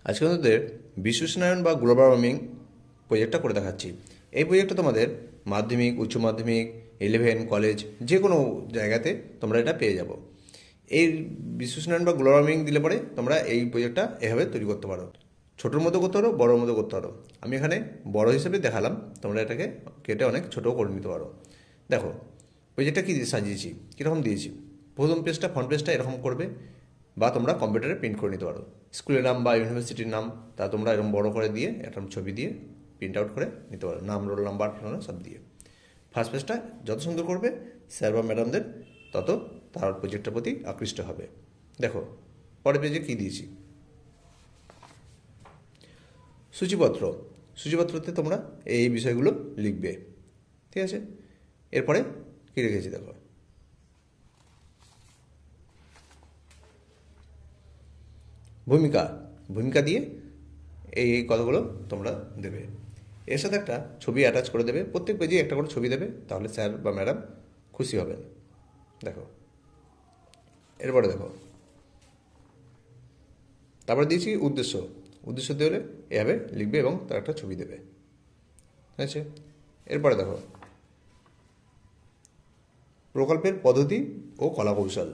আজকে আমাদের বিশ্বউষ্ণায়ন বা গ্লোবাল ওয়ার্মিং প্রজেক্টটা করে দেখাচ্ছি। এই প্রজেক্টটা তোমাদের মাধ্যমিক, উচ্চ মাধ্যমিক, 11 কলেজ যে কোনো জায়গাতে তোমরা এটা পেয়ে যাবো। এই বিশ্বউষ্ণায়ন বা গ্লোবাল ওয়ার্মিং দিলে পরে তোমরা এই প্রজেক্টটা এভাবে তৈরি করতে পারো। ছোটোর মতো করতে পারো, বড়োর মতো করতে পারো। আমি এখানে বড় হিসেবে দেখালাম, তোমরা এটাকে কেটে অনেক ছোটো করে নিতে পারো। দেখো প্রজেক্টটা কী দিয়ে সাজিয়েছি, কীরকম দিয়েছি। প্রথম পেজটা, ফ্রন্ট পেজটা এরকম করবে, বা তোমরা কম্পিউটারে প্রিন্ট করে নিতে পারো। স্কুলের নাম বা ইউনিভার্সিটির নাম তা তোমরা এরকম বড় করে দিয়ে একটা ছবি দিয়ে প্রিন্ট আউট করে নিতে পারো, নাম, রোল নাম্বার সব দিয়ে। ফার্স্ট পেজটা যত সুন্দর করবে স্যার বা ম্যাডামদের তত তার প্রজেক্টের প্রতি আকৃষ্ট হবে। দেখো পরের পেজে কী দিয়েছি, সূচিপত্রতে তোমরা এই বিষয়গুলো লিখবে, ঠিক আছে। এরপরে কী রেখেছি দেখো, ভূমিকা দিয়ে এই কথাগুলো তোমরা দেবে। এর সাথে একটা ছবি অ্যাটাচ করে দেবে, প্রত্যেক পেজে একটা করে ছবি দেবে, তাহলে স্যার বা ম্যাডাম খুশি হবেন। দেখো এরপরে দেখো, তারপরে দিয়েছি উদ্দেশ্য দেবে, এভাবে লিখবে এবং তার একটা ছবি দেবে, ঠিক আছে। এরপরে দেখো প্রকল্পের পদ্ধতি ও কলাকৌশল,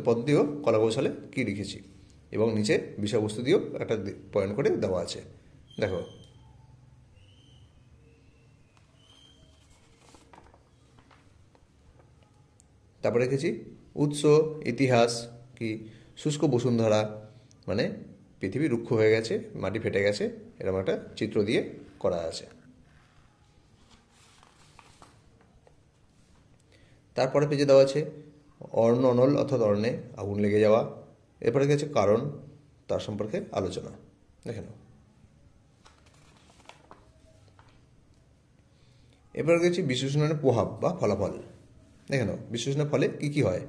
পদ্ধতি ও কলাকৌশলে কী লিখেছি, এবং নিচে বিষয়বস্তু দিয়েও একটা পয়েন্ট করে দেওয়া আছে। দেখো তারপরে রেখেছি উৎস, ইতিহাস কি, শুষ্ক বসুন্ধরা মানে পৃথিবী রুক্ষ হয়ে গেছে, মাটি ফেটে গেছে, এরকম একটা চিত্র দিয়ে করা আছে। তারপরে পেজে দেওয়া আছে অনল অর্থাৎ অরণ্যে আগুন লেগে যাওয়া। এরপরে গেছে কারণ, তার সম্পর্কে আলোচনা। দেখে নাও। এরপরে গেছি বিশ্লেষণের প্রভাব বা ফলাফল। দেখে নাও বিশ্লেষণের ফলে কী কী হয়,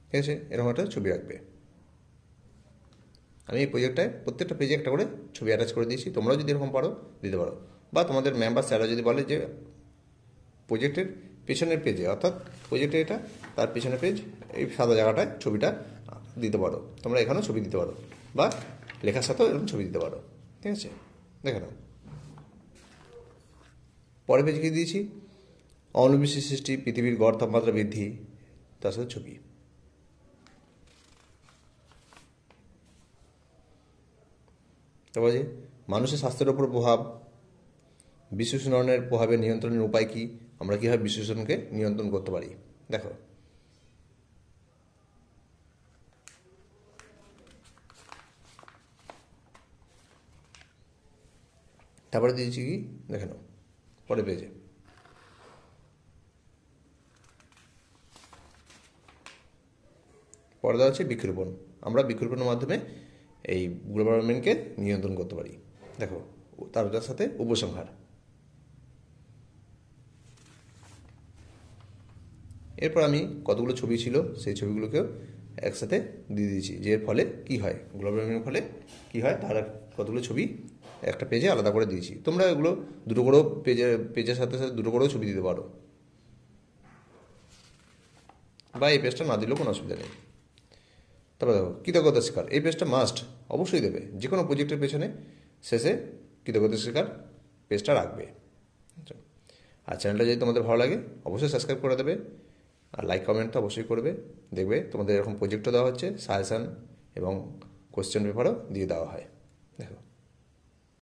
ঠিক আছে। এরকম একটা ছবি রাখবে। আমি এই প্রজেক্টটায় প্রত্যেকটা পেজে একটা করে ছবি অ্যাটাচ করে দিয়েছি, তোমরাও যদি এরকম পারো দিতে পারো, বা তোমাদের ম্যাম বা স্যাররা যদি বলে যে প্রজেক্টের পেছনের পেজে, অর্থাৎ প্রজেক্টে এটা তার পেছনের পেজ, এই সাদা জায়গাটায় ছবিটা দিতে পারো, তোমরা এখানেও ছবি দিতে পারো, বা লেখার সাথেও এরকম ছবি দিতে পারো, ঠিক আছে। দেখে নাও পরের পেজে কি দিয়েছি, অণুবীক্ষণ সৃষ্টি, পৃথিবীর গড় তাপমাত্রা বৃদ্ধি, তার সাথে ছবি। তারপরে মানুষের স্বাস্থ্যের ওপর প্রভাব, বিশ্ব উষ্ণায়নের প্রভাবে নিয়ন্ত্রণের উপায় কী, আমরা কীভাবে বিশ্ব উষ্ণায়নকে নিয়ন্ত্রণ করতে পারি। দেখো তারপরে দিয়েছি কি, দেখে নাও পরে পেজে পরে দেওয়া হচ্ছে বৃক্ষরোপণ, আমরা বৃক্ষরোপণের মাধ্যমে এই গ্লোবাল ওয়ার্মিংকে নিয়ন্ত্রণ করতে পারি। দেখো তার সাথে উপসংহার। এরপর আমি কতগুলো ছবি ছিল সেই ছবিগুলোকেও একসাথে দিয়ে দিয়েছি, যে এর ফলে কী হয়, গ্লোবাল ওয়ার্মিংয়ের ফলে কী হয় তার কতগুলো ছবি একটা পেজে আলাদা করে দিয়েছি। তোমরা এগুলো দুটো করেও পেজের সাথে সাথে দুটো করেও ছবি দিতে পারো, বা এই পেজটা না দিলেও কোনো অসুবিধা নেই। তারপরে দেখো কৃতজ্ঞতা স্বীকার, এই পেজটা মাস্ট অবশ্যই দেবে, যে কোনো প্রজেক্টের পেছনে শেষে কৃতজ্ঞতা স্বীকার পেজটা রাখবে। আর চ্যানেলটা যদি তোমাদের ভালো লাগে অবশ্যই সাবস্ক্রাইব করে দেবে, আর লাইক কমেন্ট তো অবশ্যই করবে। দেখবে তোমাদের এরকম প্রজেক্টও দেওয়া হচ্ছে, সাজেশান এবং কোশ্চেন পেপারও দিয়ে দেওয়া হয়।